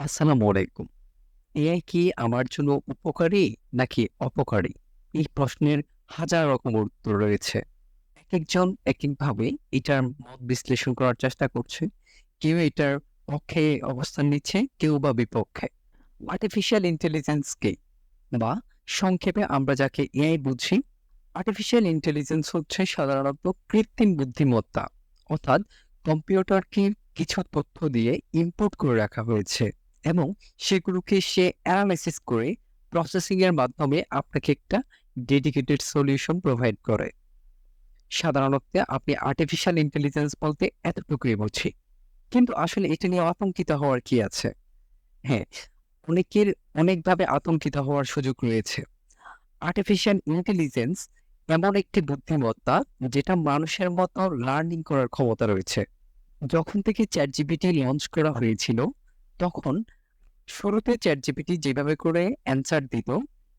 আসসালামু আলাইকুম। এআই কি আমার জন্য উপকারী নাকি অপকারী? এই প্রশ্নের হাজার রকম উত্তর রয়েছে। একেকজন একেকভাবে এটার মত বিশ্লেষণ করার চেষ্টা করছে। কেউ এটার পক্ষে অবস্থান নিচ্ছে, কেউ বা বিপক্ষে। আর্টিফিশিয়াল ইন্টেলিজেন্স কি? বা সংক্ষেপে আমরা যাকে এআই বুঝি, আর্টিফিশিয়াল ইন্টেলিজেন্স হচ্ছে সাধারণত কৃত্রিম বুদ্ধিমত্তা। অর্থাৎ কম্পিউটারকে কিছু তথ্য দিয়ে ইনপুট করে রাখা হয়েছে এবং সেগুলোকে সে অ্যানালাইসিস করে প্রসেসিং এর মাধ্যমে আপনাকে একটা ডেডিকেটেড সলিউশন প্রোভাইড করে। সাধারণত আপনি আর্টিফিশিয়াল ইন্টেলিজেন্স বলতে এতটুকুই বুঝি। কিন্তু আসলে এটা নিয়ে আতঙ্কিত হওয়ার কি আছে? হ্যাঁ, অনেকের অনেকভাবে আতঙ্কিত হওয়ার সুযোগ রয়েছে। আর্টিফিশিয়াল ইন্টেলিজেন্স এমন একটি বুদ্ধিমত্তা যেটা মানুষের মতো লার্নিং করার ক্ষমতা রয়েছে। যখন থেকে চ্যাটজিপিটি লঞ্চ করা হয়েছিল, তখন শুরুতে চ্যাটজিপিটি যেভাবে করে অ্যান্সার দিত,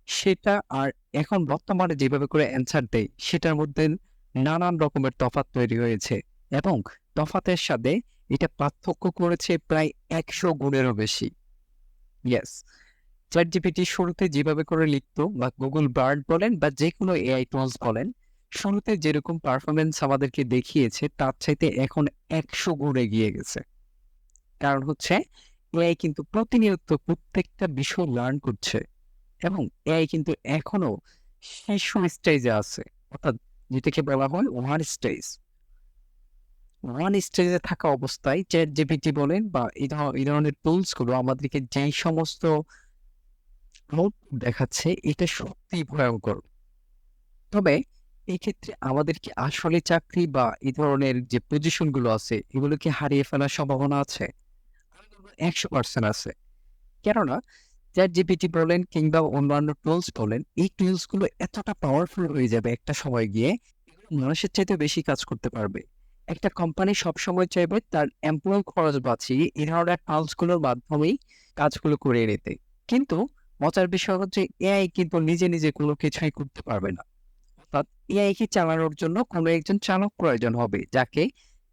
সেটা আর এখন বর্তমানে যেভাবে করে অ্যান্সার দেয়, সেটার মধ্যে নানান রকমের তফাৎ তৈরি হয়েছে এবং তফাতের সাথে এটা পার্থক্য করেছে প্রায় ১০০ গুণেরও বেশি। ইয়েস। চ্যাটজিপিটি শুরুতে যেভাবে করে লিখতো বা গুগল বার্ড বলেন বা যেকোনো এআই টুলস বলেন, শুরুতে যেরকম পারফরম্যান্স আমাদেরকে দেখিয়েছে তার চাইতে এখন ১০০ গুণ এগিয়ে গেছে। কারণ হচ্ছে এআই কিন্তু প্রতিনিয়ত প্রত্যেকটা বিষয় লার্ন করছে এবং এআই কিন্তু এখনো শীর্ষ স্টেজে আছে। অর্থাৎ যেটাকে বলা হয় ওয়ান স্টেজে থাকা অবস্থায় চ্যাটজিপিটি বলেন বা এই ধরনের টুলস গুলো আমাদেরকে যেই সমস্ত আউটপুট দেখাচ্ছে এটা সত্যিই ভয়ংকর। তবে এক্ষেত্রে আমাদের কি আসলে চাকরি বা এই ধরনের যে পজিশন গুলো আছে এগুলো কি হারিয়ে ফেলার সম্ভাবনা আছে? আমি বলব ১০০% আছে। কেননা ChatGPT বলেন কিংবা অন্যান্য টুলস বলেন, এই টুলস গুলো এতটা পাওয়ারফুল হয়ে যাবে একটা সময় গিয়ে, এগুলো মানুষের চাইতে বেশি কাজ করতে পারবে। একটা কোম্পানি সবসময় চাইবে তার এমপ্লয়ি খরচ বাঁচিয়ে এই ধরনের টুলস গুলোর মাধ্যমেই কাজগুলো করিয়ে নিতে। কিন্তু মজার বিষয় হচ্ছে এআই কিন্তু নিজে, নিজে কোনো কিছুই করতে পারবে না। অর্থাৎ এআই কে চালানোর জন্য কোনো একজন চালক প্রয়োজন হবে, যাকে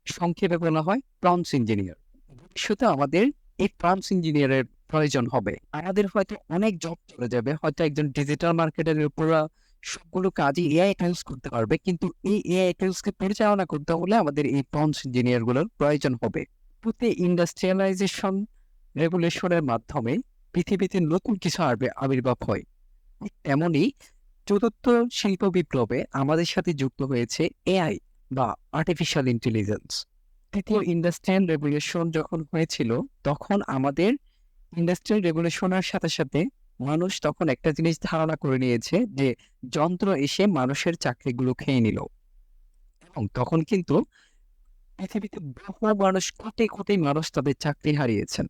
সংক্ষেপে বলা হয় প্রম্পট ইঞ্জিনিয়ার। ভবিষ্যতে আমাদের এই প্রম্পট ইঞ্জিনিয়ারের প্রয়োজন হবে। আমাদের হয়তো অনেক জব চলে যাবে। হয়তো একজন ডিজিটাল মার্কেটারের পুরা সবগুলো কাজই এআই টুলস করতে পারবে। কিন্তু এই এআই টুলস কে পরিচালনা করতে হলে আমাদের এই প্রম্পট ইঞ্জিনিয়ার গুলোর প্রয়োজন হবে। প্রতি ইন্ডাস্ট্রিয়ালাইজেশন রেগুলেশন এর মাধ্যমে পৃথিবীতে নতুন কিছু আবির্ভাব হয়। ঠিক তেমনি চতুর্থ শিল্প বিপ্লবে আমাদের সাথে যুক্ত হয়েছে এআই বা আর্টিফিশিয়াল ইন্টেলিজেন্স। তৃতীয় ইন্ডাস্ট্রিয়াল রেভলিউশন যখন হয়েছিল, তখন আমাদের ইন্ডাস্ট্রিয়াল রেভলিউশনের সাথে, সাথে মানুষ তখন একটা জিনিস ধারণা করে নিয়েছে যে যন্ত্র এসে মানুষের চাকরিগুলো খেয়ে নিল। এবং তখন কিন্তু পৃথিবীতে বহু মানুষ কোটি, কোটি মানুষ তাদের চাকরি হারিয়েছেন।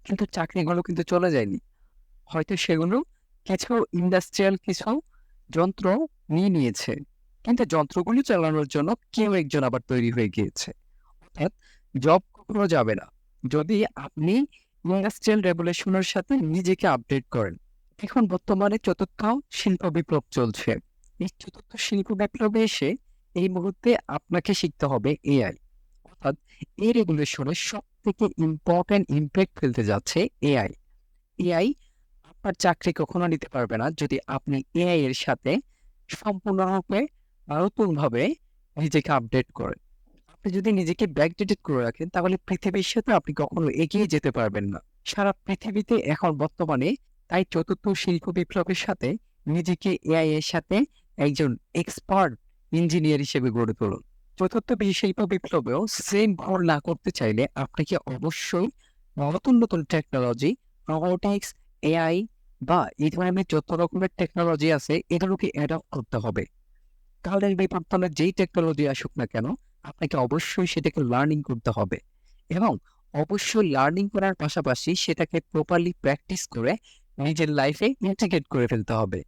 কিন্তু চাকরিগুলো কিন্তু চলে যায়নি। হয়তো সেগুলো কিছু ইন্ডাস্ট্রিয়াল কিছু যন্ত্র নিয়ে নিয়েছে। কিন্তু যন্ত্রগুলো চালানোর জন্য কেউ একজন আবার তৈরি হয়ে গিয়েছে। অর্থাৎ জব কখনো যাবে না। যদি আপনি ইন্ডাস্ট্রিয়াল রেভলিউশন এর সাথে নিজেকে আপডেট করেন। এখন বর্তমানে ৪র্থ শিল্প বিপ্লব চলছে। এই ৪র্থ শিল্প বিপ্লবে এসে এই মুহূর্তে আপনাকে শিখতে হবে এআই। অর্থাৎ এই রেভলিউশনে সবথেকে ইম্পোর্টেন্ট ইমপ্যাক্ট ফেলতে যাচ্ছে এআই। এআই আপনার চাকরি কখনো নিতে পারবে না যদি আপনি এআই এর সাথে সম্পূর্ণরূপে নতুনভাবে নিজেকে আপডেট করেন। আপনি যদি নিজেকে ব্যাকডেটেড করে রাখেন তাহলে পৃথিবীর সাথে আপনি কখনো এগিয়ে যেতে পারবেন না। সারা পৃথিবীতে এখন বর্তমানে তাই ৪র্থ শিল্প বিপ্লবের সাথে নিজেকে এআই এর সাথে একজন এক্সপার্ট ইঞ্জিনিয়ার হিসেবে গড়ে তুলুন। ৪র্থ শিল্প বিপ্লবেও সেম ভুল না করতে চাইলে আপনাকে অবশ্যই নতুন, নতুন টেকনোলজি, রোবোটিক্স, এআই বা এই ধরনের যত রকমের টেকনোলজি আছে এগুলোকে অ্যাডপ্ট করতে হবে। কালের বিবর্তনে যেই টেকনোলজি আসুক না কেন, আপনাকে অবশ্যই সেটাকে লার্নিং করতে হবে এবং অবশ্যই লার্নিং করার পাশাপাশি সেটাকে প্রপারলি প্র্যাকটিস করে নিজের লাইফে ইন্টিগ্রেট করে ফেলতে হবে।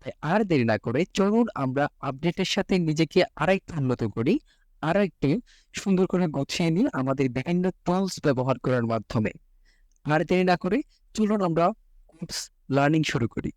তাই আর দেরি না করে চলুন আমরা আপডেটের সাথে নিজেকে আরেকটু উন্নত করি, আরেকটু সুন্দর করে গুছিয়ে নিই আমাদের বিভিন্ন টুলস ব্যবহার করার মাধ্যমে। আর দেরি না করে চলুন আমরা লার্নিং শুরু করি।